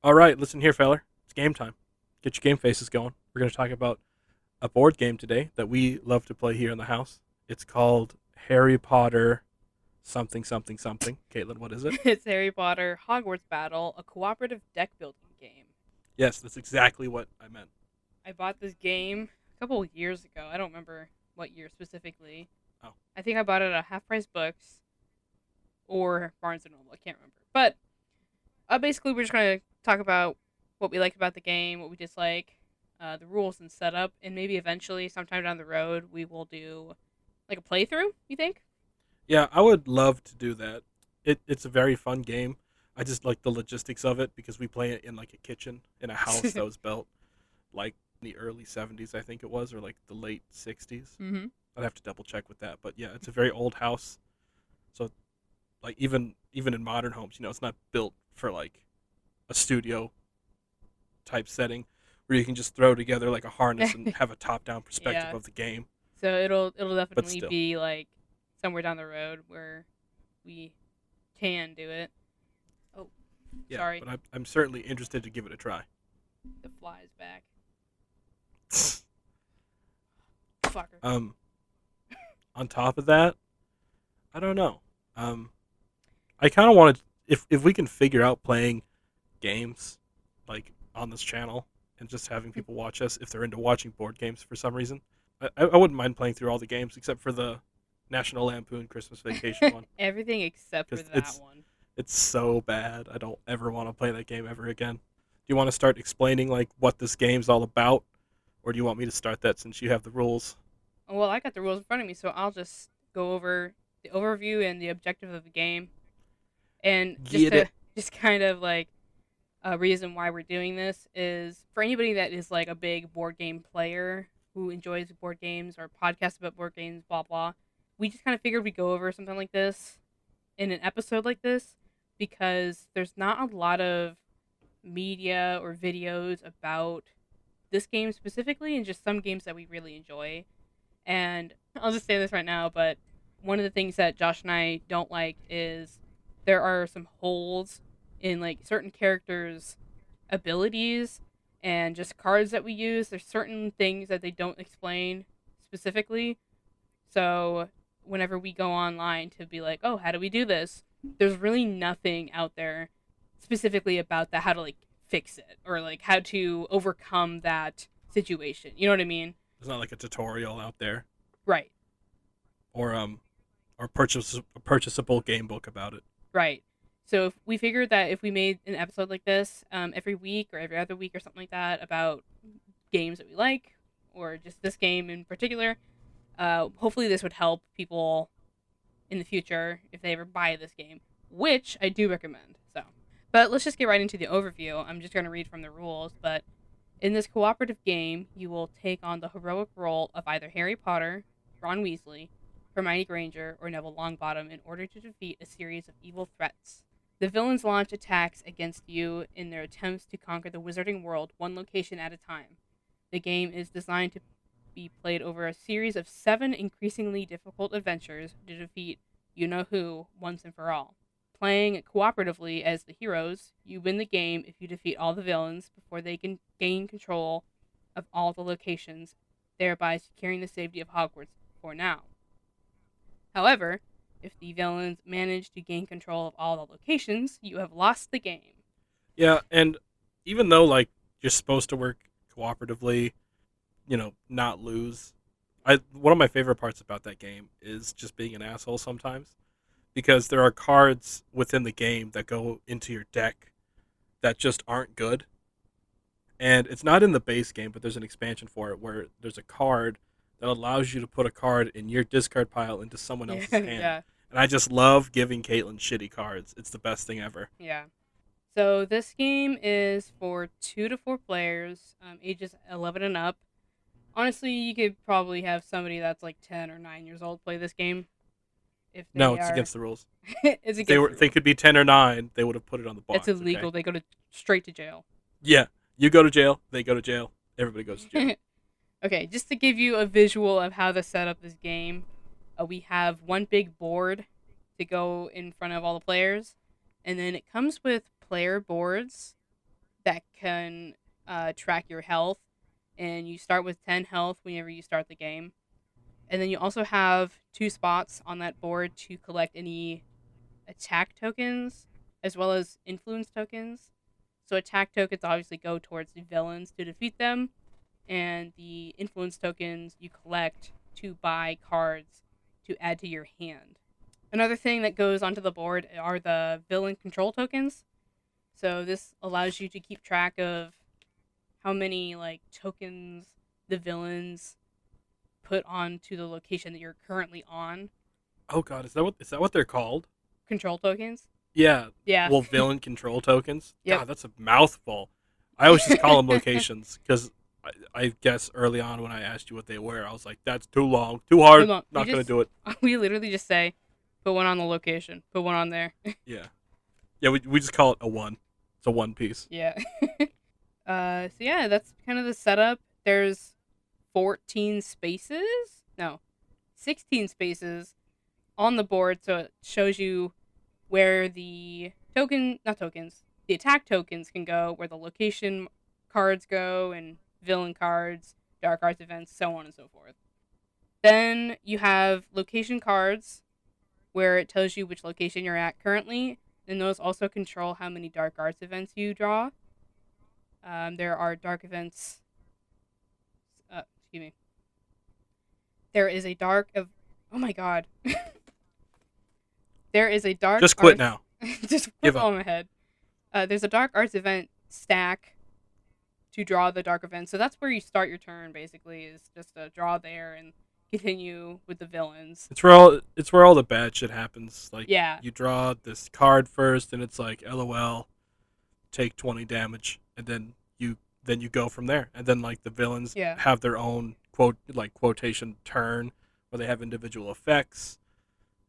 All right, listen here, feller. It's game time. Get your game faces going. We're going to talk about a board game today that we love to play here in the house. It's called Harry Potter something something something. Caitlin, what is it? It's Harry Potter Hogwarts Battle, a cooperative deck building game. Yes, that's exactly what I meant. I bought this game a couple of years ago. I don't remember what year specifically. Oh, I think I bought it at Half Price Books or Barnes and Noble. I can't remember. But basically, we're just going to talk about what we like about the game, what we dislike, the rules and setup, and maybe eventually, sometime down the road, we will do like a playthrough. You think? yeah, I would love to do that. It's a very fun game. I just like the logistics of it because we play it in like a kitchen in a house that was built like in the early 70s, I think it was, or like the late 60s. Mm-hmm. I'd have to double check with that, but yeah, it's a very old house. So like even in modern homes, it's not built for like a studio type setting where you can just throw together like a harness and have a top down perspective Yeah. of the game. So it'll But definitely still, be like somewhere down the road where we can do it. Oh, yeah. sorry, But I'm certainly interested to give it a try. the fly's back. Fucker. um, on top of that, I don't know. Um, I kind of wanted if we can figure out playing games like on this channel and just having people watch us if they're into watching board games for some reason. I wouldn't mind playing through all the games except for the National Lampoon Christmas Vacation one Everything except for because that one. it's so bad. I don't ever want to play that game ever again. Do you want to start explaining like what this game's all about, or do you want me to start that since you have the rules? Well, I got the rules in front of me, so I'll just go over the overview and the objective of the game, and just Get to it? just kind of like a reason why we're doing this is for anybody that is like a big board game player who enjoys board games or podcasts about board games, blah blah. We just kind of figured we'd go over something like this in an episode like this because there's not a lot of media or videos about this game specifically and just some games that we really enjoy. And I'll just say this right now, but one of the things that Josh and I don't like is there are some holes in like certain characters' abilities and just cards that we use. There's certain things that they don't explain specifically. So whenever we go online to be like, oh, how do we do this? There's really nothing out there specifically about that, how to like fix it or like how to overcome that situation. You know what I mean? There's not like a tutorial out there, Right. or purchase a purchasable game book about it. Right. So if we figured that if we made an episode like this every week or every other week or something like that about games that we like or just this game in particular, hopefully this would help people in the future if they ever buy this game, which I do recommend. So, but let's just get right into the overview. I'm just going to read from the rules, but in this cooperative game, you will take on the heroic role of either Harry Potter, Ron Weasley, Hermione Granger, or Neville Longbottom in order to defeat a series of evil threats. The villains launch attacks against you in their attempts to conquer the wizarding world one location at a time. The game is designed to be played over a series of 7 increasingly difficult adventures to defeat you know who once and for all. Playing cooperatively as the heroes, you win the game if you defeat all the villains before they can gain control of all the locations, thereby securing the safety of Hogwarts for now. However, if the villains manage to gain control of all the locations, you have lost the game. Yeah, and even though like you're supposed to work cooperatively, not lose. I One of my favorite parts about that game is just being an asshole sometimes because there are cards within the game that go into your deck that just aren't good. And it's not in the base game, but there's an expansion for it where there's a card that allows you to put a card in your discard pile into someone Yeah, else's hand. yeah, And I just love giving Caitlin shitty cards. It's the best thing ever. yeah. So this game is for 2 to 4 players, ages 11 and up. Honestly, you could probably have somebody that's like 10 or 9 years old play this game if No, they it's are. against the rules. It's If they against were, the if they rules. could be 10 or 9, they would have put it on the It's box. Okay. illegal. They go to straight to jail. Yeah, you go to jail. They go to jail. Everybody goes to jail. Okay, just to give you a visual of how to set up this game, we have one big board to go in front of all the players, and then it comes with player boards that can track your health, and you start with 10 health whenever you start the game. And then you also have 2 spots on that board to collect any attack tokens as well as influence tokens. So attack tokens obviously go towards the villains to defeat them, and the influence tokens you collect to buy cards to add to your hand. Another thing that goes onto the board are the villain control tokens. So this allows you to keep track of how many like tokens the villains put onto the location that you're currently on. Oh god, is that what they're called? Control tokens. Yeah. Yeah. Well, villain control tokens. Yep. God, that's a mouthful. I always just call them locations because I guess early on when I asked you what they were, I was like, that's too long, too hard, Hold on. not gonna do it. We literally just say, put one on the location, put one on there. Yeah. Yeah, we just call it a one. It's a one piece. Yeah. So yeah, that's kind of the setup. There's 14 spaces. No, 16 spaces on the board, so it shows you where the the attack tokens can go, where the location cards go, and villain cards, dark arts events, so on and so forth. Then you have location cards, where it tells you which location you're at currently, and those also control how many dark arts events you draw. There are dark events. Excuse me. There is a dark of. Oh my god. There is a dark. Just quit now. Just Give flip up. on my head. There's a dark arts event stack to draw the dark event. So that's where you start your turn. Basically, is just a draw there and continue with the villains. It's where all the bad shit happens. Like Yeah. you draw this card first, and it's like LOL, take 20 damage, and then you go from there. And then like the villains Yeah. have their own quotation turn where they have individual effects.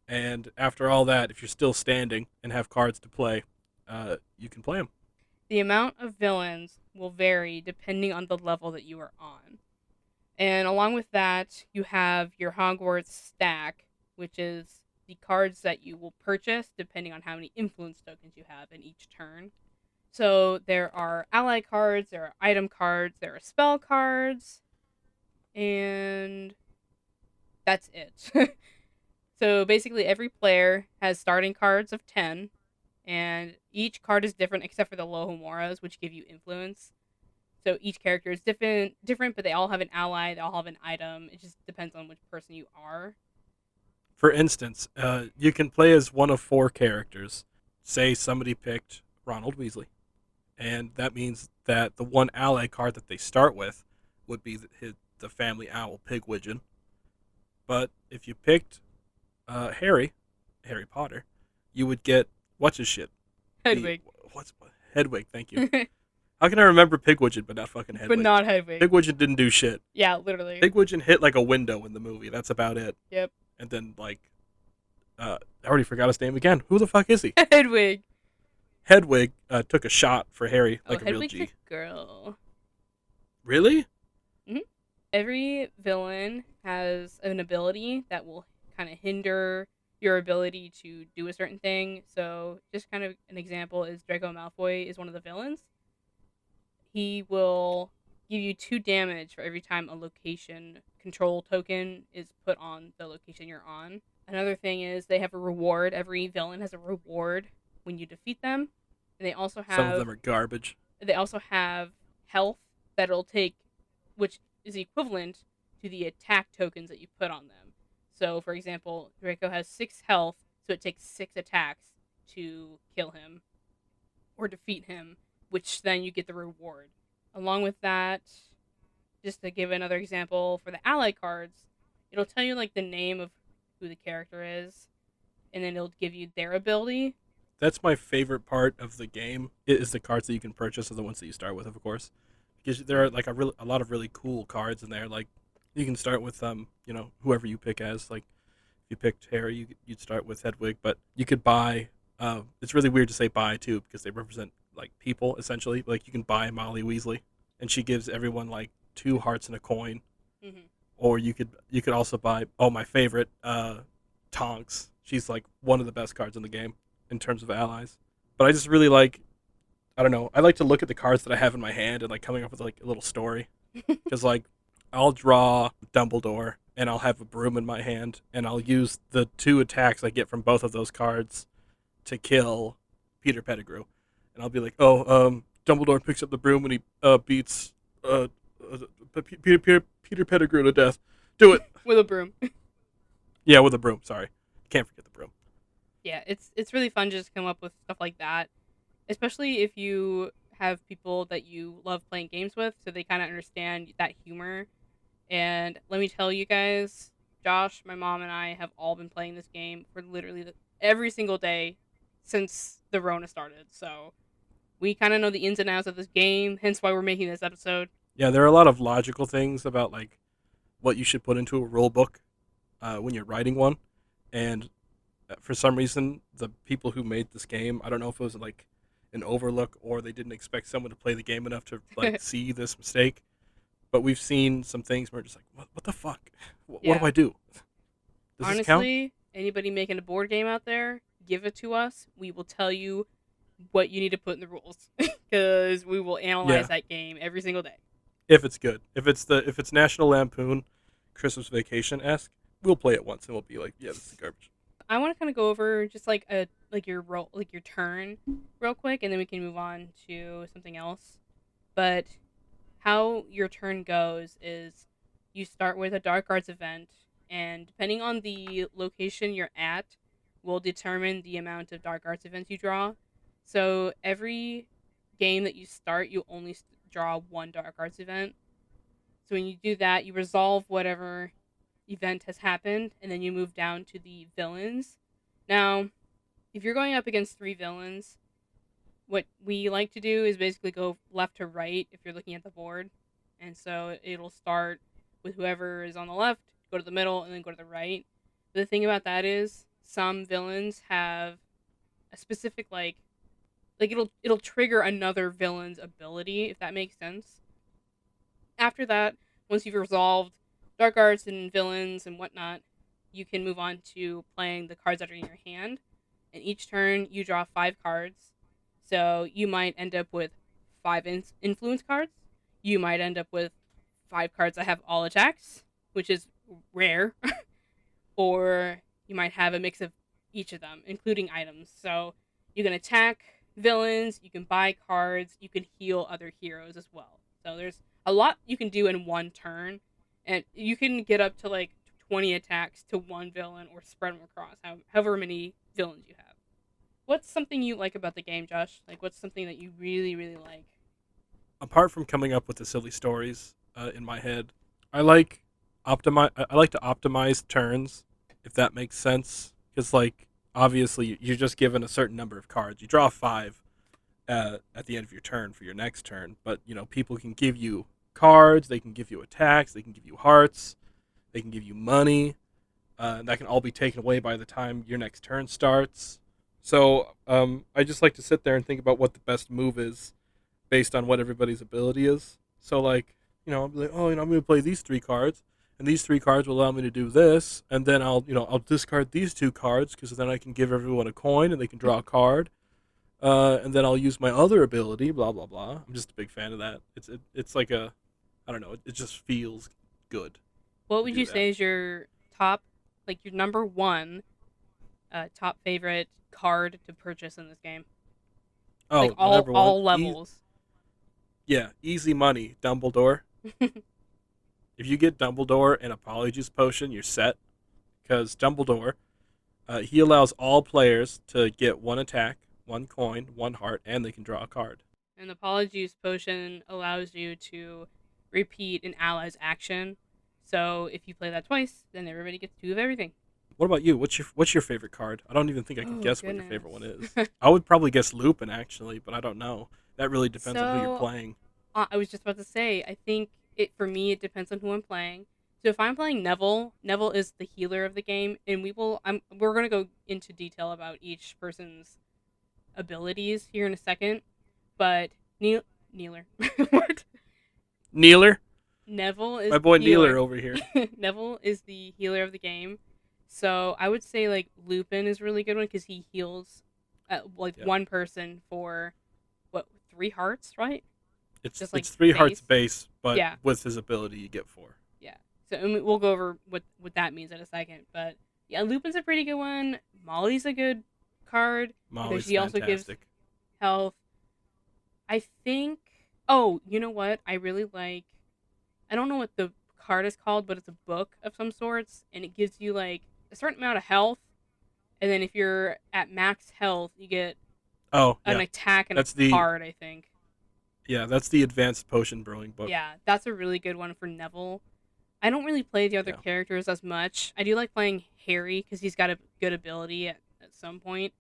And after all that, if you're still standing and have cards to play, you can play them. The amount of villains will vary depending on the level that you are on. And along with that, you have your Hogwarts stack, which is the cards that you will purchase depending on how many influence tokens you have in each turn. So there are ally cards, there are item cards, there are spell cards, and that's it. So basically every player has starting cards of 10, and each card is different except for the Lohomoras, which give you influence. So each character is different, but they all have an ally, they all have an item. It just depends on which person you are. For instance, you can play as one of 4 characters. Say somebody picked Ronald Weasley, and that means that the one ally card that they start with would be the family owl Pigwidgeon. But if you picked Harry Potter, you would get what's his shit? Hedwig. Hedwig, thank you. How can I remember Pigwidgeon but not fucking Hedwig? But not Hedwig. Pigwidgeon didn't do shit. Yeah, literally. Pigwidgeon hit like a window in the movie. That's about it. Yep. And then like, I already forgot his name again. Who the fuck is he? Hedwig. Hedwig took a shot for Harry like a real Hedwig's G. a girl. Really? Every villain has an ability that will kind of hinder your ability to do a certain thing. So just kind of an example is Draco Malfoy is one of the villains. He will give you 2 damage for every time a location control token is put on the location you're on. Another thing is they have a reward. Every villain has a reward when you defeat them. And they also have Some of them are garbage. They also have health that it'll take, which is equivalent to the attack tokens that you put on them. So, for example, Draco has 6 health, so it takes 6 attacks to kill him or defeat him, which then you get the reward. Along with that, just to give another example, for the ally cards, it'll tell you like the name of who the character is, and then it'll give you their ability. That's my favorite part of the game. Is the cards that you can purchase are the ones that you start with, of course, because there are like a lot of really cool cards in there. Like you can start with whoever you pick as. Like if you picked Harry, you'd start with Hedwig, but you could buy. It's really weird to say buy too because they represent like people essentially. Like you can buy Molly Weasley, and she gives everyone like 2 hearts and a coin. Mm-hmm. Or you could also buy my favorite Tonks. She's like one of the best cards in the game in terms of allies. But I just really like I don't know. I like to look at the cards that I have in my hand and like coming up with like a little story. Because like I'll draw Dumbledore and I'll have a broom in my hand and I'll use the 2 attacks I get from both of those cards to kill Peter Pettigrew. And I'll be like, oh, Dumbledore picks up the broom when he beats Peter Pettigrew to death. Do it. With a broom. Yeah, with a broom. Sorry, can't forget the broom. Yeah, it's really fun to just come up with stuff like that, especially if you have people that you love playing games with, so they kind of understand that humor. And let me tell you guys, Josh, my mom, and I have all been playing this game for literally every single day since the Rona started. So we kind of know the ins and outs of this game, hence why we're making this episode. Yeah, there are a lot of logical things about like what you should put into a rule book when you're writing one, and for some reason, the people who made this game, I don't know if it was like an overlook or they didn't expect someone to play the game enough to like see this mistake. But we've seen some things where we're just like, what the fuck? What Yeah. do I do? Does this count? Honestly, anybody making a board game out there, give it to us. We will tell you what you need to put in the rules because we will analyze that game every single day. If it's good, if it's National Lampoon, Christmas Vacation esque, we'll play it once and we'll be like, yeah, this is garbage. I want to kind of go over just like your role, like your turn, real quick, and then we can move on to something else. But how your turn goes is you start with a dark arts event, and depending on the location you're at, will determine the amount of dark arts events you draw. So every game that you start, you only draw one dark arts event. So when you do that, you resolve whatever event has happened, and then you move down to the villains. Now, if you're going up against 3 villains, what we like to do is basically go left to right if you're looking at the board. And so it'll start with whoever is on the left, go to the middle, and then go to the right. The thing about that is some villains have a specific like it'll trigger another villain's ability, if that makes sense. After that, once you've resolved dark arts and villains and whatnot, you can move on to playing the cards that are in your hand. And each turn, you draw 5 cards. So you might end up with 5 influence cards. You might end up with 5 cards that have all attacks, which is rare. Or you might have a mix of each of them, including items. So you can attack villains, you can buy cards, you can heal other heroes as well. So there's a lot you can do in one turn, and you can get up to like 20 attacks to one villain or spread them across however many villains you have. What's something you like about the game, Josh? Like, what's something that you really, really like? Apart from coming up with the silly stories in my head, I like I like to optimize turns, if that makes sense. Because like obviously you're just given a certain number of cards. You draw 5 at the end of your turn for your next turn, but you know people can give you cards, they can give you attacks, they can give you hearts, they can give you money. That can all be taken away by the time your next turn starts. So I just like to sit there and think about what the best move is based on what everybody's ability is. So like, you know, I'll be like, oh, you know, I'm going to play these 3 cards, and these 3 cards will allow me to do this, and then I'll discard these 2 cards because then I can give everyone a coin and they can draw a card, and then I'll use my other ability, blah blah blah. I'm just a big fan of that. It's like I don't know, it just feels good. What would you say is your top, like your number 1 top favorite card to purchase in this game? Oh, like all levels. Yeah, easy money, Dumbledore. If you get Dumbledore and a Polyjuice Potion, you're set. Because Dumbledore, he allows all players to get 1 attack, 1 coin, 1 heart, and they can draw a card. And the Polyjuice Potion allows you to repeat an ally's action. So if you play that twice, then everybody gets 2 of everything. What about you? What's your favorite card? I don't even think I can guess goodness. what your favorite one is. I would probably guess Lupin, actually, but I don't know. That really depends on who you're playing. I was just about to say, I think for me, it depends on who I'm playing. So if I'm playing Neville is the healer of the game, and we're going to go into detail about each person's abilities here in a second. But Kneeler. What? Kneeler? Neville is my boy the healer. Kneeler over here. Neville is the healer of the game. So I would say like Lupin is a really good one because he heals one person for 3 hearts, right? It's Just like it's 3 hearts base. base, but Yeah, with his ability, you get 4. yeah. So and we'll go over what that means in a second. But yeah, Lupin's a pretty good one. Molly's a good card because Molly's she also gives fantastic. health. I think. Oh, you know what? I really like. I don't know what the card is called, but it's a book of some sorts, and it gives you like a certain amount of health, and then if you're at max health, you get Oh an yeah, attack and a that's the card. I think. that's the advanced potion brewing book. Yeah, that's a really good one for Neville. I don't really play the other Yeah, characters as much. I do like playing Harry because he's got a good ability at some point.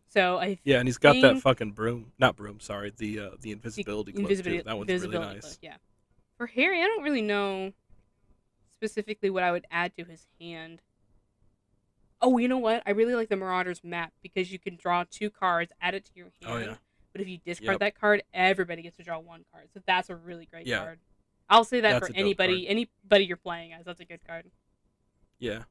So I yeah, and he's got that think fucking broom, not broom, sorry, the the invisibility cloak too. That one's really invisibility cloak. nice. Yeah. For Harry, I don't really know specifically what I would add to his hand. Oh, you know what? I really like the Marauders map because you can draw 2 cards, add it to your Oh yeah, hand. But if you discard yep, that card, everybody gets to draw 1 card. So that's a really great yeah, card. I'll say that that's for a dope card. anybody you're playing as. That's a good card. Yeah.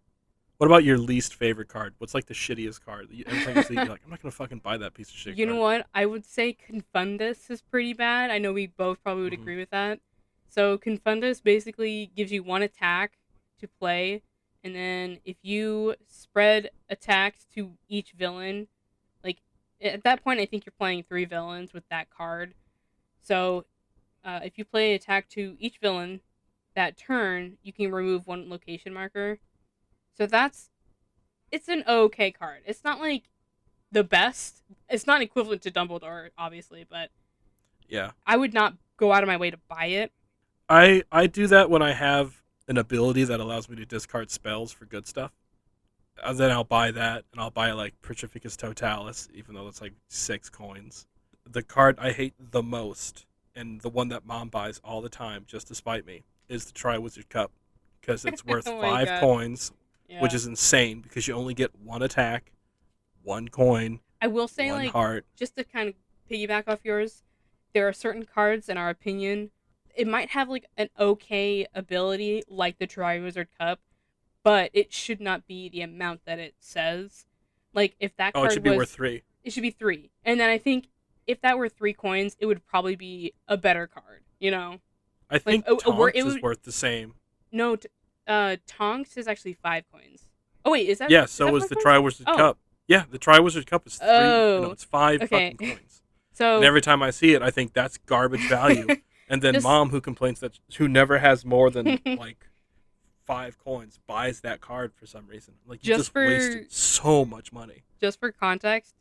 What about your least favorite card? What's like the shittiest card? Every time you see it, you're like, I'm not gonna fucking buy that piece of shit You know card. what? I would say Confundus is pretty bad. I know we both probably would Hmm. agree with that. So Confundus basically gives you 1 attack to play, and then if you spread attacks to each villain, like at that point, I think you're playing 3 villains with that card. So if you play attack to each villain that turn, you can remove 1 location marker. So it's an okay card. It's not like the best. It's not equivalent to Dumbledore, obviously, but Yeah, I would not go out of my way to buy it. I do that when I have an ability that allows me to discard spells for good stuff. And then I'll buy that, and I'll buy like Petrificus Totalis, even though that's like 6 coins. The card I hate the most, and the one that Mom buys all the time just to spite me, is the Triwizard Cup, because it's worth Oh my 5 coins, which yeah. is insane because you only get 1 attack, 1 coin, I will say, one like, heart. just to kind of piggyback off yours, there are certain cards, in our opinion, it might have like an okay ability, like the Triwizard Cup, but it should not be the amount that it says. Like, if that Oh, it should card be worth was, 3. it should be 3, and then I think if that were 3 coins, it would probably be a better card. You know, I like think it Tonks is would worth the same. no. Tonks is actually 5 coins. Oh wait, Yeah, is so that is five the coins? Triwizard Oh, Cup. Yeah, the Triwizard Cup is 3. No, oh, it's 5 okay. fucking coins. And So every time I see it, I think that's garbage value. And then just Mom, who complains that who never has more than like 5 coins, buys that card for some reason. Like you just just for wasted so much money. context,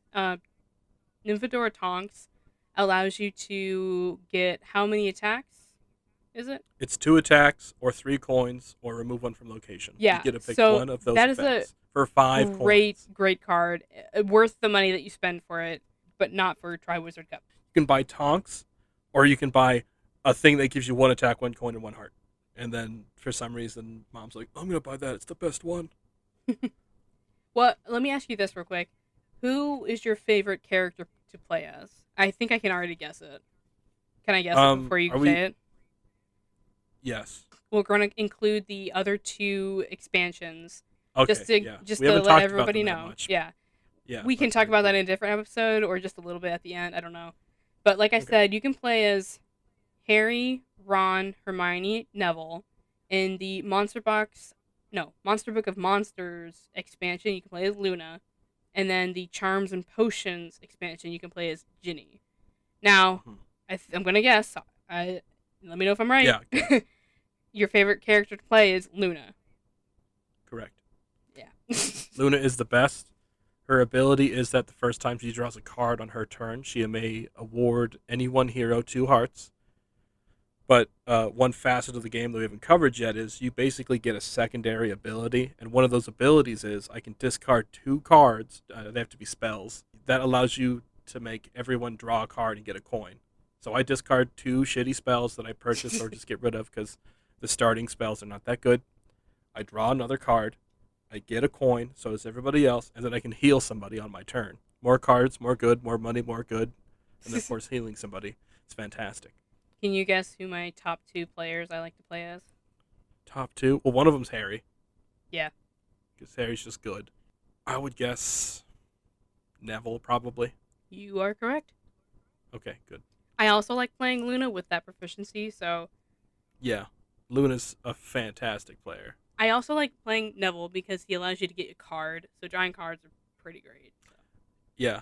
Nymphadora Tonks allows you to get how many attacks? Is it? It's 2 attacks or 3 coins or remove 1 from location. You Yeah. get to pick So one of those that is a effects for 5 coins. great card, worth the money that you spend for it, but not for Triwizard Cup. You can buy Tonks, or you can buy a thing that gives you 1 attack, 1 coin, and 1 heart. And then for some reason, Mom's like, I'm gonna buy that. It's the best one. Well, let me ask you this real quick: who is your favorite character to play as? I think I can already guess it. Can I guess it before you Are we? say it? Yes. We're going to include the other 2 expansions Okay. Yeah. just We to haven't let talked about everybody them that know. much. Yeah. Yeah. We can That's talk very about that cool. in a different episode or just a little bit at the end. I don't know. But like I Okay. said, you can play as Harry, Ron, Hermione, Neville. In the Monster Book of Monsters expansion, you can play as Luna. And then the Charms and Potions expansion, you can play as Ginny. Now, Mhm. I'm going to guess. Let me know if I'm right. Yeah. Guess. Your favorite character to play is Luna. Correct. Yeah. Luna is the best. Her ability is that the first time she draws a card on her turn, she may award any one hero 2 hearts. But one facet of the game that we haven't covered yet is you basically get a secondary ability, and one of those abilities is I can discard 2 cards. They have to be spells. That allows you to make everyone draw a card and get a coin. So I discard 2 shitty spells that I purchase or just get rid of because the starting spells are not that good. I draw another card. I get a coin, so does everybody else, and then I can heal somebody on my turn. More cards, more good, more money, more good, and then, of course, healing somebody. It's fantastic. Can you guess who my top 2 players I like to play as? Top 2? Well, one of them's Harry, Yeah. because Harry's just good. I would guess Neville, probably. You are correct. Okay, good. I also like playing Luna with that proficiency, so Yeah, Luna's a fantastic player. I also like playing Neville because he allows you to get a card. So drawing cards are pretty great. Yeah.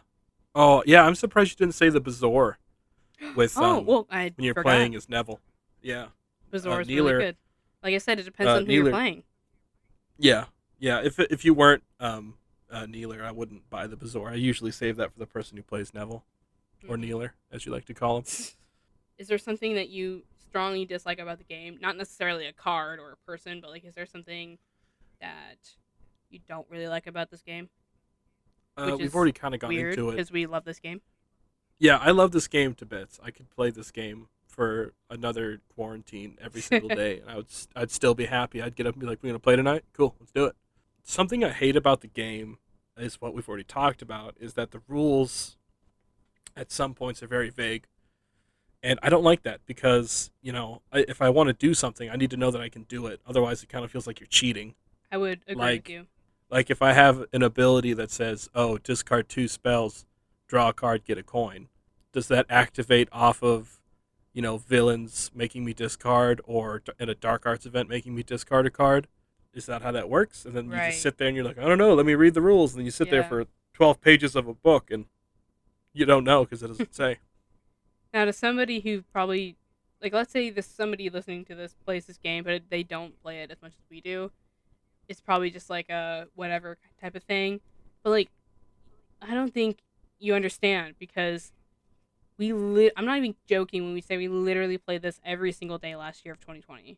Oh, yeah. I'm surprised you didn't say the Bazaar So. with Oh well, I when you're forgot. playing as Neville. Yeah. Bazaar is really Neeler. good. Like I said, it depends on who you're Neeler. playing. Yeah. Yeah. If you weren't Neeler, I wouldn't buy the Bazaar. I usually save that for the person who plays Neville or Hmm. Neeler, as you like to call him. Is there something that you strongly dislike about the game? Not necessarily a card or a person, but like, is there something that you don't really like about this game? Which We've is already kind of gone weird into it. because we love this game. Yeah, I love this game to bits. I could play this game for another quarantine every single day, and I'd still be happy. I'd get up and be like, "We're gonna play tonight. Cool, let's do it." Something I hate about the game is what we've already talked about: is that the rules at some points are very vague, and I don't like that because if I want to do something, I need to know that I can do it. Otherwise, it kind of feels like you're cheating. I would agree with Like you. like if I have an ability that says, "Oh, discard 2 spells, draw a card, get a coin," does that activate off of villains making me discard, or in a dark arts event making me discard a card? Is that how that works? And then you just Right. sit there and you're like, I don't know, let me read the rules. And then you sit there Yeah. for 12 pages of a book and you don't know because it doesn't say. Now, to somebody who probably, like, let's say this somebody listening to this plays this game, but they don't play it as much as we do, it's probably just like a whatever type of thing. But like, I don't think you understand because I'm not even joking when we say we literally played this every single day last year of 2020.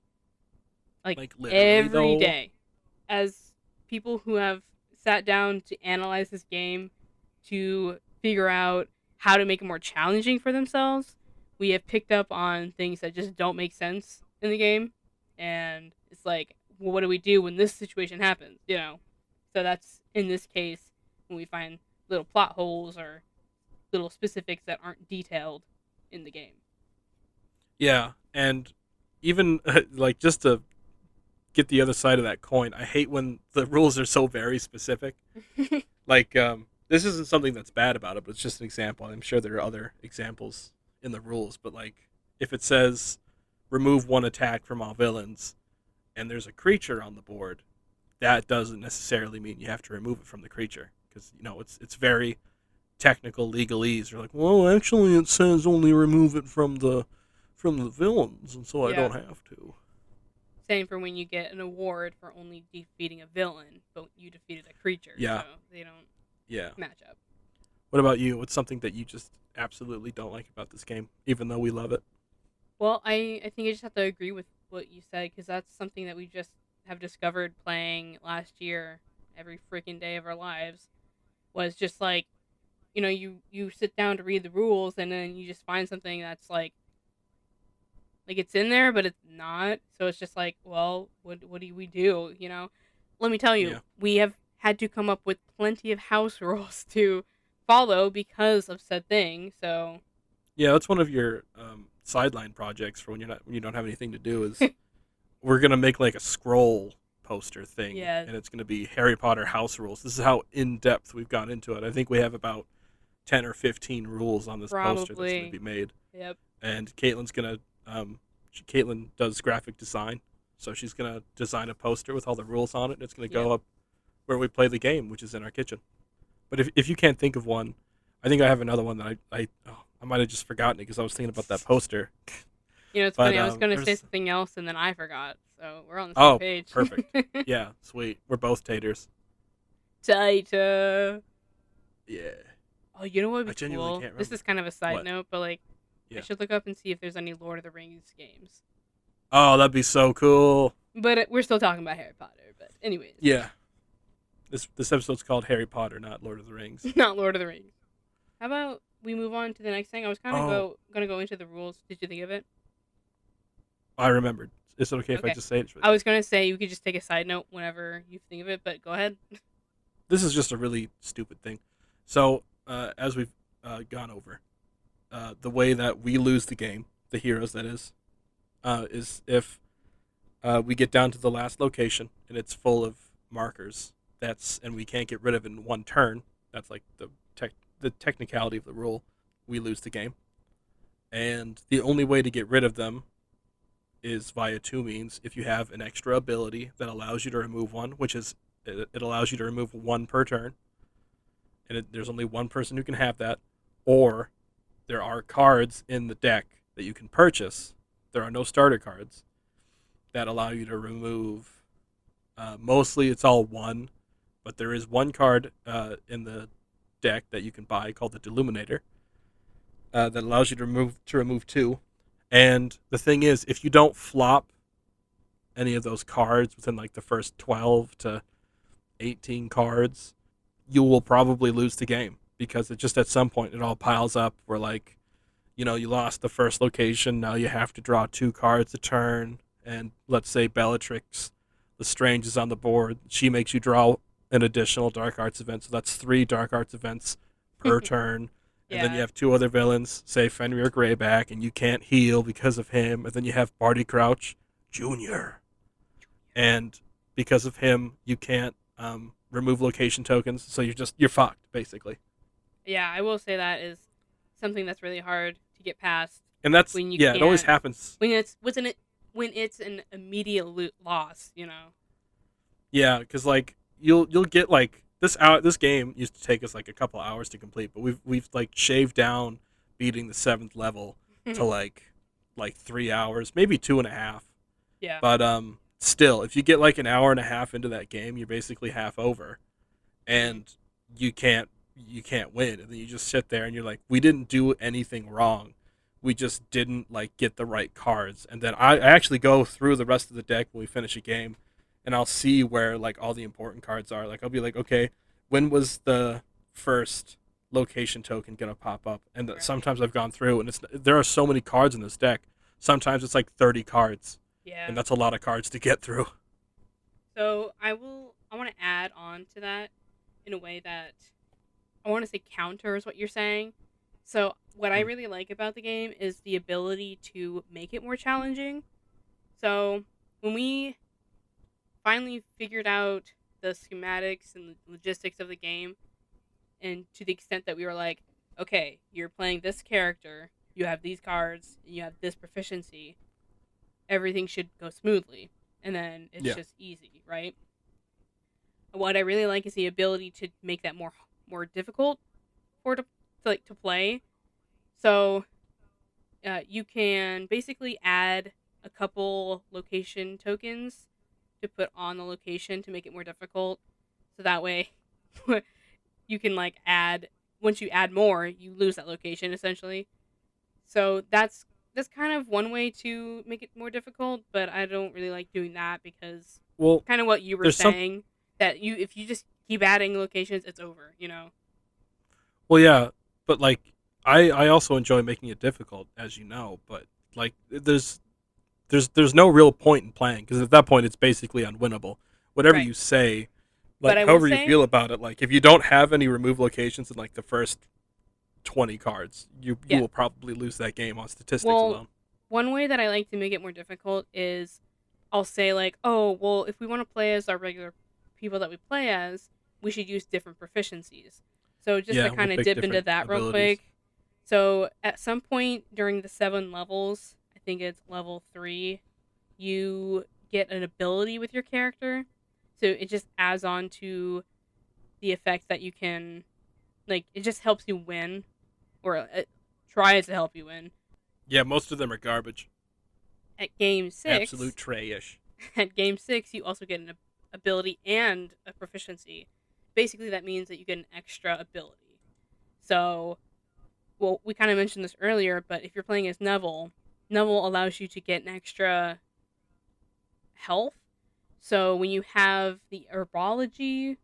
Like Like, literally, every though. day. As people who have sat down to analyze this game, to figure out how to make it more challenging for themselves, we have picked up on things that just don't make sense in the game. And it's like, well, what do we do when this situation happens? So that's in this case when we find little plot holes or little specifics that aren't detailed in the game. Yeah. And even, like, just to get the other side of that coin, I hate when the rules are so very specific. Like, this isn't something that's bad about it, but it's just an example. I'm sure there are other examples in the rules, but like, if it says remove 1 attack from all villains and there's a creature on the board, that doesn't necessarily mean you have to remove it from the creature because it's very technical legalese. You're like, well, actually, it says only remove it from the villains, and so I Yeah. don't have to. Same for when you get an award for only defeating a villain, but you defeated a creature, so Yeah, they don't yeah. match up. What about you? What's something that you just absolutely don't like about this game, even though we love it? Well, I think I just have to agree with what you said because that's something that we just have discovered playing last year every freaking day of our lives was just like you sit down to read the rules and then you just find something that's like it's in there but it's not, so it's just like, well, what do we do? Let me tell you, Yeah, we have had to come up with plenty of house rules to follow because of said thing. So yeah. That's one of your sideline projects for when you don't have anything to do. Is we're gonna make like a scroll poster thing, yes, and it's gonna be Harry Potter house rules. This is how in depth we've gone into it. I think we have about 10 or 15 rules on this poster that's gonna probably. be made, Yep. and Caitlin's gonna Caitlin does graphic design, so she's gonna design a poster with all the rules on it, and it's gonna Yep. go up where we play the game, which is in our kitchen. But if you can't think of one, I think I have another one that I might have just forgotten it because I was thinking about that poster. It's But funny. I was gonna say there's something else and then I forgot. So we're on the same oh, page. perfect. Yeah, sweet. We're both taters. Tight. Yeah. Oh, you know what would I be genuinely cool? can't This is remember. kind of a side What? note, but like, I Yeah. should look up and see if there's any Lord of the Rings games. Oh, that'd be so cool. But we're still talking about Harry Potter. But anyways, Yeah. This episode's called Harry Potter, not Lord of the Rings. not Lord of the Rings. How about we move on to the next thing? I was kind of Oh, gonna go into the rules. Did you think of it? I remembered. Is it okay if I Okay. just say it? I was gonna say you could just take a side note whenever you think of it, but go ahead. This is just a really stupid thing. So, as we've gone over, the way that we lose the game, the heroes that is if we get down to the last location and it's full of markers. And we can't get rid of it in one turn. That's like the technicality of the rule. We lose the game. and the only way to get rid of them is via two means. If you have an extra ability that allows you to remove one, which is it allows you to remove one per turn, and there's only one person who can have that, or there are cards in the deck that you can purchase. There are no starter cards that allow you to remove. Mostly, it's all one, but there is one card in the deck that you can buy called the Deluminator that allows you to remove two. And the thing is, if you don't flop any of those cards within like the first 12 to 18 cards, you will probably lose the game because it just at some point it all piles up where like you lost the first location, now you have to draw two cards a turn, and let's say Bellatrix Lestrange is on the board, she makes you draw an additional dark arts event, so that's three dark arts events per turn. And then you Yeah. have two other villains, say Fenrir Greyback, and you can't heal because of him. And then you have Barty Crouch Jr., and because of him, you can't remove location tokens. So you're fucked basically. Yeah, I will say that is something that's really hard to get past And that's when you yeah, it always can't happens. when it's an immediate loss, you know. Yeah, because like you'll get like this game used to take us like a couple hours to complete, but we've like shaved down beating the seventh level to like 3 hours, maybe two and a half. Yeah. But still, if you get like an hour and a half into that game, you're basically half over, Mhm. and you can't win, and then you just sit there and you're like, we didn't do anything wrong. We just didn't like get the right cards, and then I actually go through the rest of the deck when we finish a game, and I'll see where like all the important cards are. Like I'll be like, okay, when was the first location token gonna pop up? And Right. sometimes I've gone through, and there are so many cards in this deck. Sometimes it's like 30 cards, Yeah. and that's a lot of cards to get through. So I want to add on to that in a way that I want to say counters what you're saying. So what I Mm. really like about the game is the ability to make it more challenging. So when we finally figured out the schematics and the logistics of the game, and to the extent that we were like, okay, you're playing this character, you have these cards, and you have this proficiency, everything should go smoothly, and then it's Yeah, just easy, right? What I really like is the ability to make that more difficult for to play. So you can basically add a couple location tokens to put on the location to make it more difficult. So that way, you can like add once you add more, you lose that location essentially. So that's kind of one way to make it more difficult, but I don't really like doing that because well, kind of what you were there's some saying that you if you just keep adding locations, it's over, you know. well, yeah, but like I also enjoy making it difficult, as you know, but like there's no real point in playing because at that point it's basically unwinnable. Whatever Right. you say, But like I will however you say, feel about it, like if you don't have any remove locations in like the first 20 cards, you yeah. will probably lose that game on statistics Well, alone. one way that I like to make it more difficult is I'll say like, "Oh, well, if we want to play as our regular people that we play as, we should use different proficiencies." So just to Yeah, we'll kind of pick dip into different that real abilities. quick. So at some point during the 7 levels, I think it's level 3, you get an ability with your character. So it just adds on to the effects that you can like it just helps you win or it tries to help you win. Yeah, most of them are garbage. At game Absolute 6, trash. at game 6 you also get an ability and a proficiency. Basically that means that you get an extra ability. So, well, we kind of mentioned this earlier, but if you're playing as Neville, Neville allows you to get an extra health. So when you have the herbology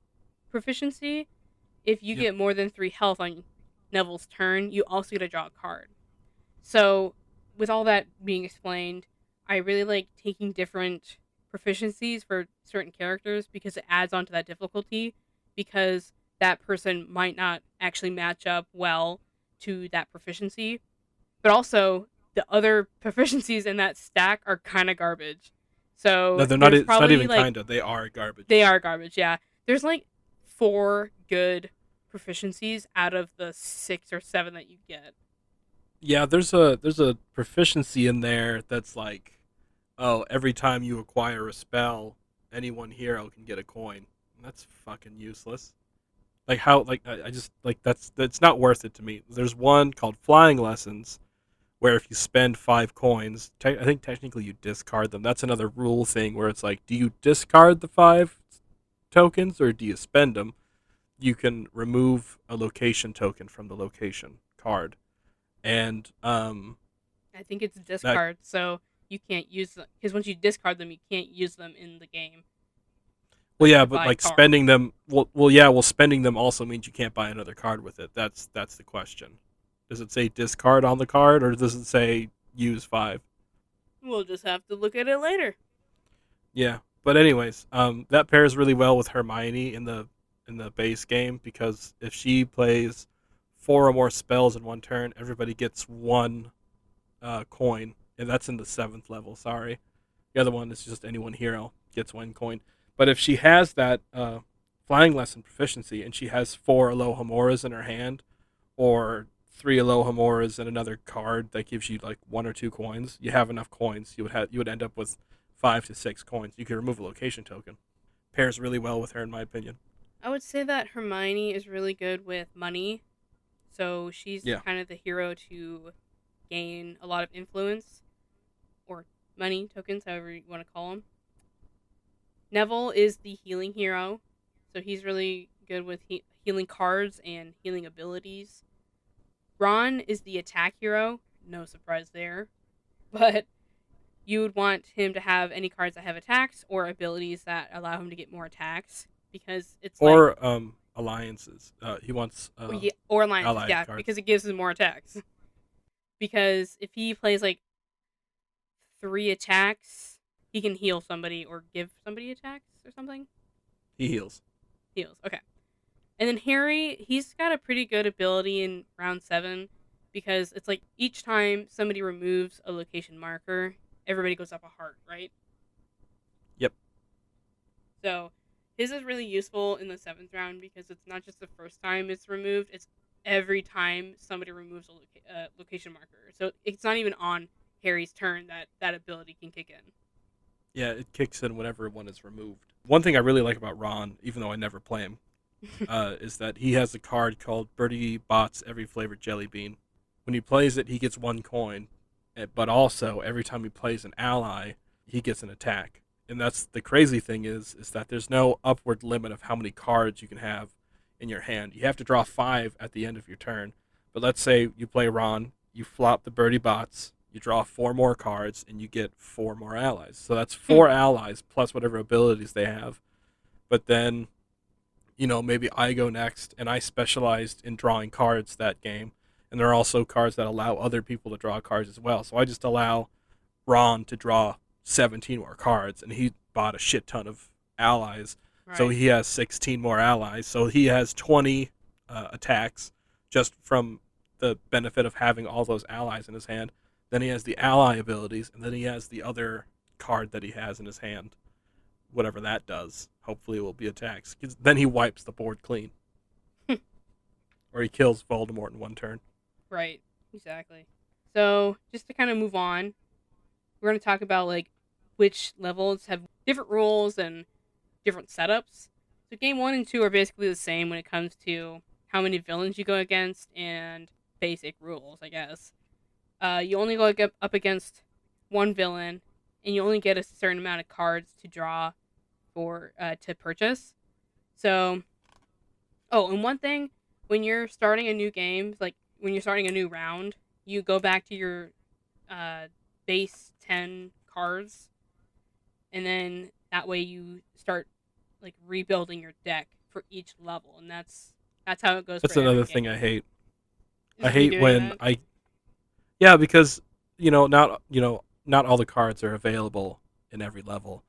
proficiency, if you Yep. get more than 3 health on Neville's turn, you also get to draw a card. So, with all that being explained, I really like taking different proficiencies for certain characters because it adds on to that difficulty because that person might not actually match up well to that proficiency. But also, the other proficiencies in that stack are kind of garbage. No, So, they're not. there's It's not probably even like kinda. They are garbage. they are garbage, yeah. There's like 4 good proficiencies out of the 6 or 7 that you get. Yeah, there's a proficiency in there that's like, oh, every time you acquire a spell, any one hero can get a coin. That's fucking useless. Like how like I just like that's not worth it to me. There's one called Flying Lessons where if you spend 5 coins, I think technically you discard them. That's another rule thing where it's like, do you discard the 5 tokens or do you spend them? You can remove a location token from the location card, and I think it's that discard, so you can't use them because once you discard them, you can't use them in the game, well, like yeah, to but buy like cards. spending them, yeah, well, spending them also means you can't buy another card with it. That's the question. Does it say discard on the card, or does it say use 5? We'll just have to look at it later. Yeah, but anyways, that pairs really well with Hermione in the base game because if she plays 4 or more spells in one turn, everybody gets 1 coin, and that's in the 7th level. Sorry, the other one is just any one hero gets 1 coin. But if she has that flying lesson proficiency and she has 4 Alohamoras in her hand, or 3 Alohamoras and another card that gives you like 1 or 2 coins, you have enough coins. You would end up with 5 to 6 coins. You could remove a location token. Pairs really well with her, in my opinion. I would say that Hermione is really good with money, so she's Yeah. kind of the hero to gain a lot of influence or money tokens, however you want to call them. Neville is the healing hero, so he's really good with healing cards and healing abilities. Ron is the attack hero, no surprise there, but you would want him to have any cards that have attacks or abilities that allow him to get more attacks because it's like Or alliances. He wants or alliances, allied yeah, cards. because it gives him more attacks. Because if he plays like 3 attacks, he can heal somebody or give somebody attacks or something. He heals. Heals, okay. And then Harry, he's got a pretty good ability in round 7 because it's like each time somebody removes a location marker, everybody goes up a heart, right? Yep. So his is really useful in the 7th round because it's not just the first time it's removed; it's every time somebody removes a location marker. So it's not even on Harry's turn that that ability can kick in. Yeah, it kicks in whenever one is removed. One thing I really like about Ron, even though I never play him, is that he has a card called Birdie Bots Every Flavored Jelly Bean. When he plays it, he gets 1 coin, but also every time he plays an ally, he gets an attack. And that's the crazy thing is that there's no upward limit of how many cards you can have in your hand. You have to draw 5 at the end of your turn. But let's say you play Ron, you flop the Birdie Bots, you draw 4 more cards, and you get 4 more allies. So that's 4 allies plus whatever abilities they have. But then maybe I go next and I specialized in drawing cards that game. And there are also cards that allow other people to draw cards as well. So I just allow Ron to draw 17 more cards, and he bought a shit ton of allies. So Right. he has 16 more allies. So he has 20 attacks just from the benefit of having all those allies in his hand. Then he has the ally abilities, and then he has the other card that he has in his hand, whatever that does. Hopefully, it will be attacks. 'Cause then he wipes the board clean, or he kills Voldemort in one turn. Right. Exactly. So just to kind of move on, we're going to talk about like which levels have different rules and different setups. So game 1 and 2 are basically the same when it comes to how many villains you go against and basic rules, I guess. You only go up against one villain, and you only get a certain amount of cards to draw for to purchase. So, oh, and one thing, when you're starting a new game, like when you're starting a new round, you go back to your uh, base 10 cards, and then that way you start like rebuilding your deck for each level, and that's how it goes for That's every another thing I game. hate. I Is hate redoing when that? I yeah because not all the cards are available in every level.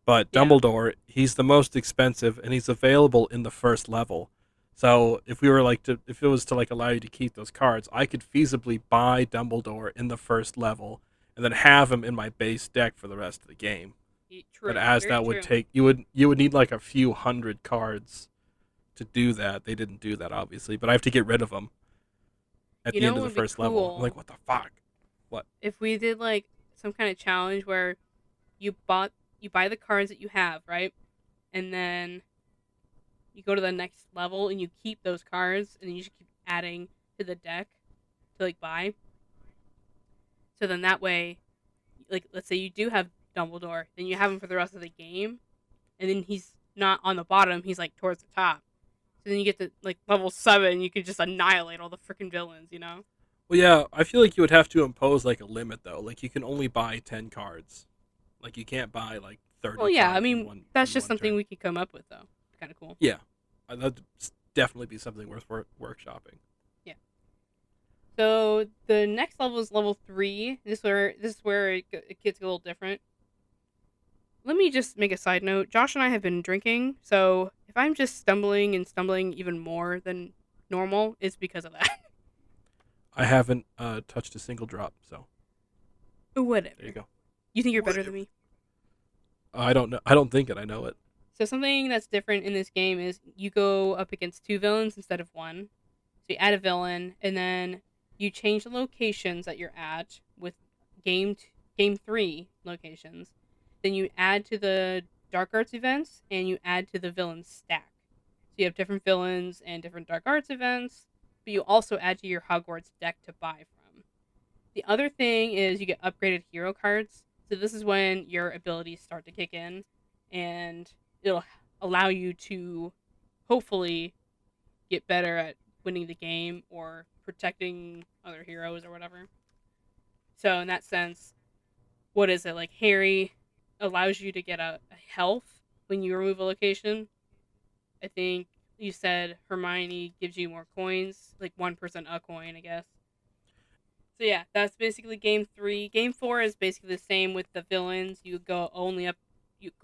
But Yeah. Dumbledore, he's the most expensive, and he's available in the first level. So if it was to like allow you to keep those cards, I could feasibly buy Dumbledore in the first level, and then have him in my base deck for the rest of the game. But True. as Very that would true. take, you would need like a few hundred cards to do that. They didn't do that obviously, but I have to get rid of them. at You the know end what of the would be first level. I'm cool like, what the fuck? What? if we did like some kind of challenge where you bought you buy the cards that you have, right? And then you go to the next level and you keep those cards and then you just keep adding to the deck to like buy. So then that way, like let's say you do have Dumbledore, then you have him for the rest of the game, and then he's not on the bottom, he's like towards the top. So then you get to like level 7, you can just annihilate all the freaking villains, you know? Well, yeah, I feel like you would have to impose like a limit though. Like you can only buy 10 cards. Like you can't buy like Well, 30 yeah, I cards mean that's in just one something turn. we could come up with though. Kind of cool. Yeah, that'd definitely be something worth workshopping. Yeah. So the next level is level 3. This is where it gets a little different. Let me just make a side note. Josh and I have been drinking, so if I'm just stumbling and stumbling even more than normal, it's because of that. I haven't touched a single drop, so there you Whatever. go. You think you're better than Whatever. me? I don't know. I don't think it. I know it. So something that's different in this game is you go up against 2 villains instead of 1. So you add a villain, and then you change the locations that you're at with game game 3 locations. Then you add to the dark arts events, and you add to the villain stack. So you have different villains and different dark arts events, but you also add to your Hogwarts deck to buy from. The other thing is you get upgraded hero cards. So this is when your abilities start to kick in, and it'll allow you to hopefully get better at winning the game or protecting other heroes or whatever. So in that sense, what is it like? Harry allows you to get a health when you remove a location. I think you said Hermione gives you more coins, like 1% a coin, I guess. So yeah, that's basically game 3. Game 4 is basically the same with the villains. You go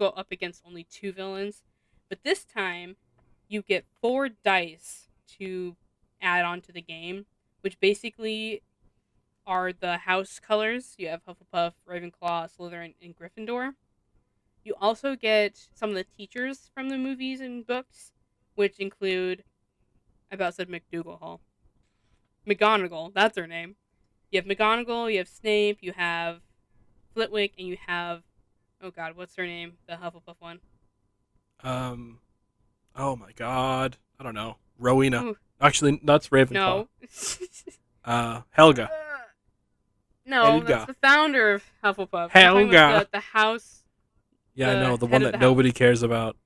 up against only 2 villains, but this time you get 4 dice to add on to the game, which basically are the house colors. You have Hufflepuff, Ravenclaw, Slytherin, and Gryffindor. You also get some of the teachers from the movies and books, which include, I about said McDougal. McGonagall, that's her name. You have McGonagall, you have Snape, you have Flitwick, and you have, oh god, what's her name? The Hufflepuff one. Um. Oh my god. I don't know. Rowena. Ooh, Actually, that's Ravenclaw. no. Helga. No, that's Helga. the founder of Hufflepuff. I'm talking about Helga. the house, Yeah, I know the the head one of that the house. nobody cares about.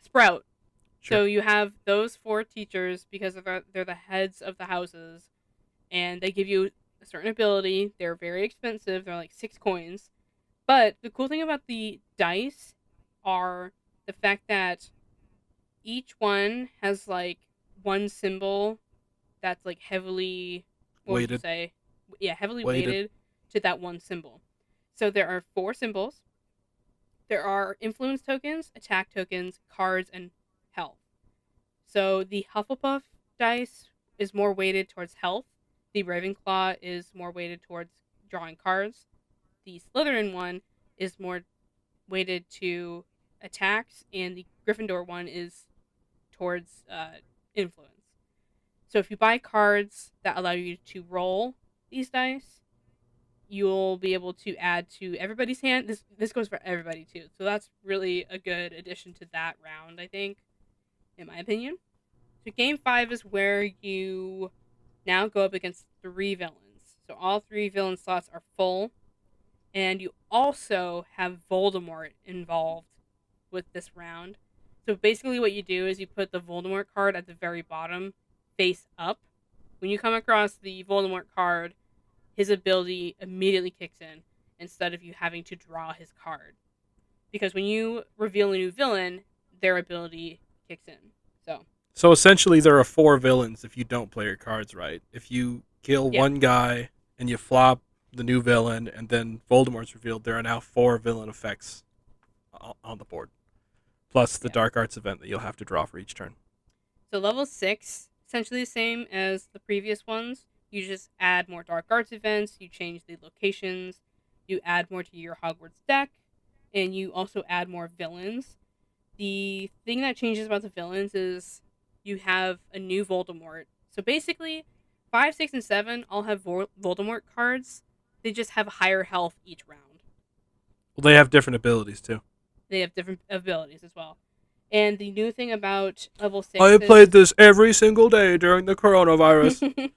Sprout. Sure. So you have those 4 teachers because they're the heads of the houses, and they give you a certain ability. They're very expensive. They're like 6 coins. But the cool thing about the dice are the fact that each one has like one symbol that's like heavily, what would you Weighted. say? Yeah, heavily Weighted. weighted to that one symbol. So there are 4 symbols. There are influence tokens, attack tokens, cards, and health. So the Hufflepuff dice is more weighted towards health. The Ravenclaw is more weighted towards drawing cards. The Slytherin one is more weighted to attacks, and the Gryffindor one is towards influence. So if you buy cards that allow you to roll these dice, you'll be able to add to everybody's hand. This goes for everybody too. So that's really a good addition to that round, I think, in my opinion. So game 5 is where you now go up against 3 villains. So all 3 villain slots are full, and you also have Voldemort involved with this round. So basically, what you do is you put the Voldemort card at the very bottom, face up. When you come across the Voldemort card, his ability immediately kicks in instead of you having to draw his card. Because when you reveal a new villain, their ability kicks in. So essentially, there are 4 villains if you don't play your cards right. If you kill Yeah, one guy and you flop the new villain, and then Voldemort's revealed, there are now 4 villain effects on the board, plus the yeah. Dark Arts event that you'll have to draw for each turn. So level 6, essentially the same as the previous ones. You just add more dark arts events, you change the locations, you add more to your Hogwarts deck, and you also add more villains. The thing that changes about the villains is you have a new Voldemort. So basically, 5, 6, and 7 all have Voldemort cards. They just have higher health each round. Well, they have different abilities too. They have different abilities as well. And the new thing about level I 6 have played is this every single day during the coronavirus.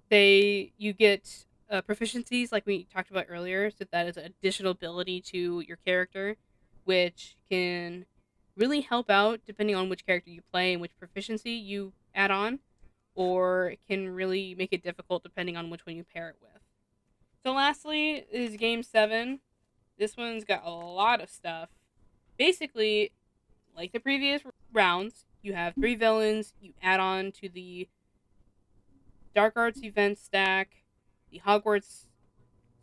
you get proficiencies like we talked about earlier, so that is additional ability to your character, which can really help out depending on which character you play and which proficiency you add on, or it can really make it difficult depending on which one you pair it with. So lastly is game 7. This one's got a lot of stuff. Basically, like the previous rounds, you have 3 villains. You add on to the Dark Arts event stack, the Hogwarts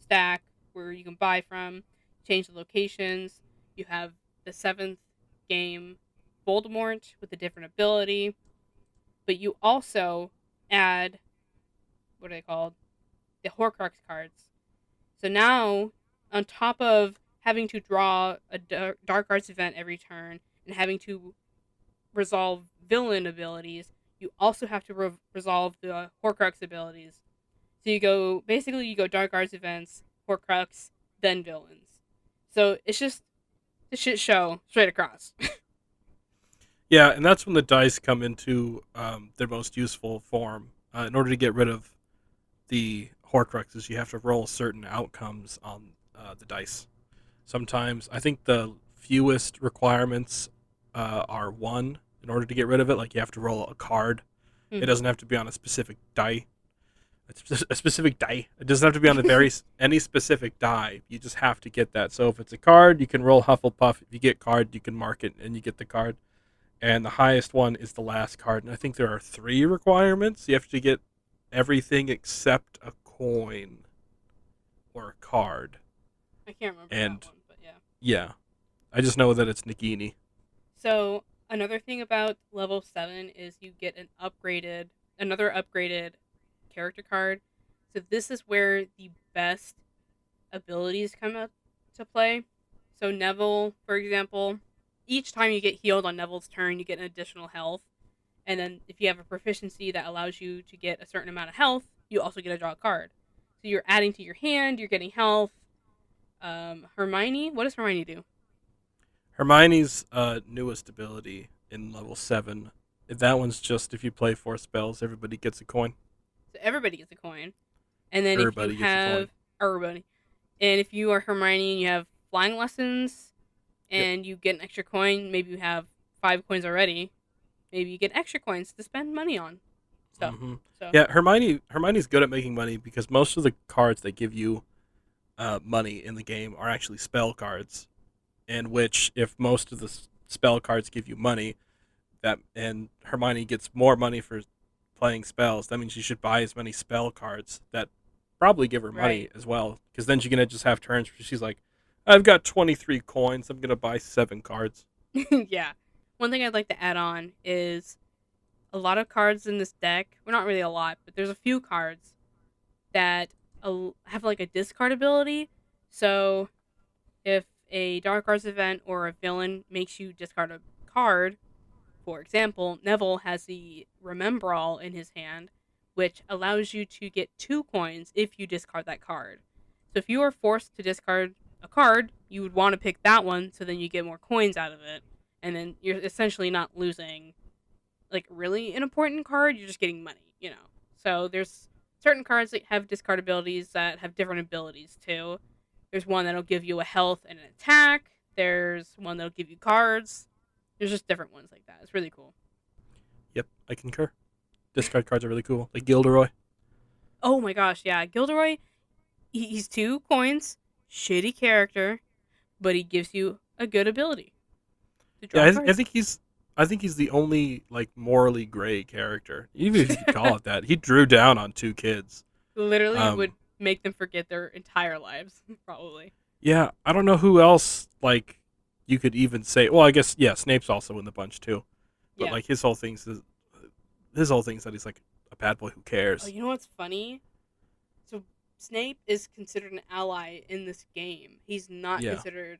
stack where you can buy from, change the locations. You have the 7th game, Voldemort, with a different ability. But you also add, what are they called? The Horcrux cards. So now, on top of having to draw a Dark Arts event every turn and having to resolve villain abilities, you also have to resolve the Horcrux abilities. So you go Dark Arts events, Horcrux, then villains. So it's just a shit show straight across. Yeah, and that's when the dice come into their most useful form. In order to get rid of the Horcruxes, you have to roll certain outcomes on the dice. Sometimes, I think the fewest requirements are one in order to get rid of it. Like you have to roll a card. It Mm-hmm. doesn't have to be on a specific die. A specific die. It doesn't have to be on the very any specific die. You just have to get that. So if it's a card, you can roll Hufflepuff. If you get card, you can mark it and you get the card. And the highest one is the last card. And I think there are 3 requirements. You have to get everything except a coin or a card. I can't remember that And one, but yeah. yeah, I just know that it's Nagini. So another thing about level 7 is you get another upgraded character card. So this is where the best abilities come up to play. So Neville, for example, each time you get healed on Neville's turn, you get an additional health. And then if you have a proficiency that allows you to get a certain amount of health, you also get to draw a card. So you're adding to your hand, you're getting health. Hermione, what does Hermione do? Hermione's newest ability in level 7. That one's just if you play 4 spells, everybody gets a coin. So everybody gets a coin. And then if you Everybody gets a coin. have everybody, and if you are Hermione and you have flying lessons, Yep. and you get an extra coin, maybe you have 5 coins already. Maybe you get extra coins to spend money on stuff. hmm So Yeah, Hermione's good at making money because most of the cards that give you money in the game are actually spell cards, and which if most of the spell cards give you money, that and Hermione gets more money for playing spells, that means you should buy as many spell cards that probably give her money right, as well, because then she's gonna just have turns where she's like, I've got 23 coins, I'm gonna buy 7 cards. yeah. One thing I'd like to add on is a lot of cards in this deck. Well, not really a lot, but there's a few cards that have like a discard ability. So if a Dark Arts event or a villain makes you discard a card, for example, Neville has the Remember All in his hand, which allows you to get 2 coins if you discard that card. So if you are forced to discard a card, you would want to pick that one so then you get more coins out of it. And then you're essentially not losing like really an important card, you're just getting money, you know. So there's certain cards that have discard abilities that have different abilities too. There's one that'll give you a health and an attack. There's one that'll give you cards. There's just different ones like that. It's really cool. Yep, I concur. Discard cards are really cool, like Gilderoy. Oh my gosh, yeah. Gilderoy, he's 2 coins, shitty character, but he gives you a good ability to Yeah, draw I cards. think he's the only like morally gray character, even if you could call it that. He drew down on 2 kids. Literally Um, would make them forget their entire lives, probably. yeah, I don't know who else like you could even say. Well, I guess yeah, Snape's also in the bunch too, but Yeah. like his whole thing's that he's like a bad boy who Oh, cares. you know what's funny? So Snape is considered an ally in this game. He's not Yeah, considered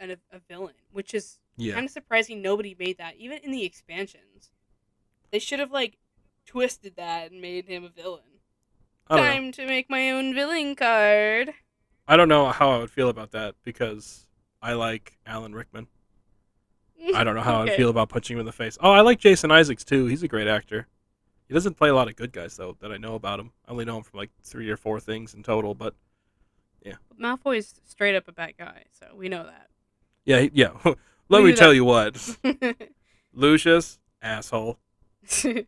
a villain, which is yeah, kind of surprising. Nobody made that, even in the expansions. They should have like twisted that and made him a villain. I don't know. Time to make my own villain card. I don't know how I would feel about that because I like Alan Rickman. I don't know how I'd Okay. feel about punching him in the face. Oh, I like Jason Isaacs too. He's a great actor. He doesn't play a lot of good guys though that I know about him. I only know him from like 3 or 4 things in total, but yeah. Malfoy's straight up a bad guy, so we know that. Yeah. We Let me knew tell that. you what. Lucius, asshole. But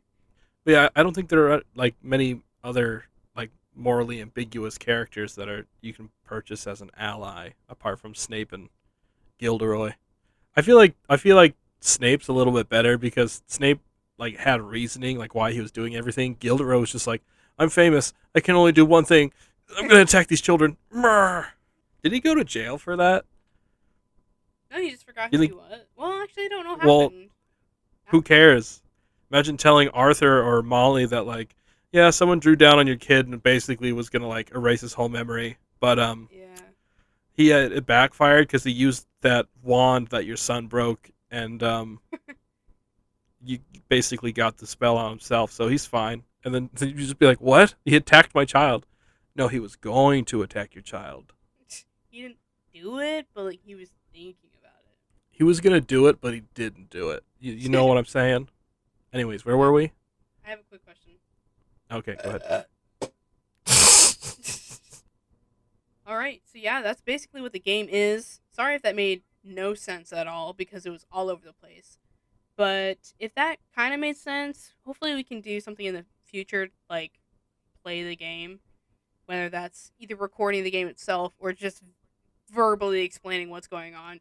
yeah, I don't think there are like many other like morally ambiguous characters that are you can purchase as an ally apart from Snape and Gilderoy. I feel like Snape's a little bit better because Snape like had reasoning like why he was doing everything. Gilderoy was just like, I'm famous. I can only do one thing. I'm gonna attack these children. Murr. Did he go to jail for that? No, he just forgot You who he think? was. Well, actually, I don't know what Well, happened who after. cares? Imagine telling Arthur or Molly that like, yeah, someone drew down on your kid and basically was gonna like erase his whole memory, but Yeah. it backfired because he used that wand that your son broke, and you basically got the spell on himself, so he's fine. And then you just be like, what? He attacked my child. No, he was going to attack your child. He didn't do it, but like he was thinking about He was gonna do it, but he didn't do it. You know it. what I'm saying? Anyways, where were we? I have a quick question. Okay, go ahead. All right, so yeah, that's basically what the game is. Sorry if that made no sense at all because it was all over the place. But if that kind of made sense, hopefully we can do something in the future, like play the game, whether that's either recording the game itself or just verbally explaining what's going on.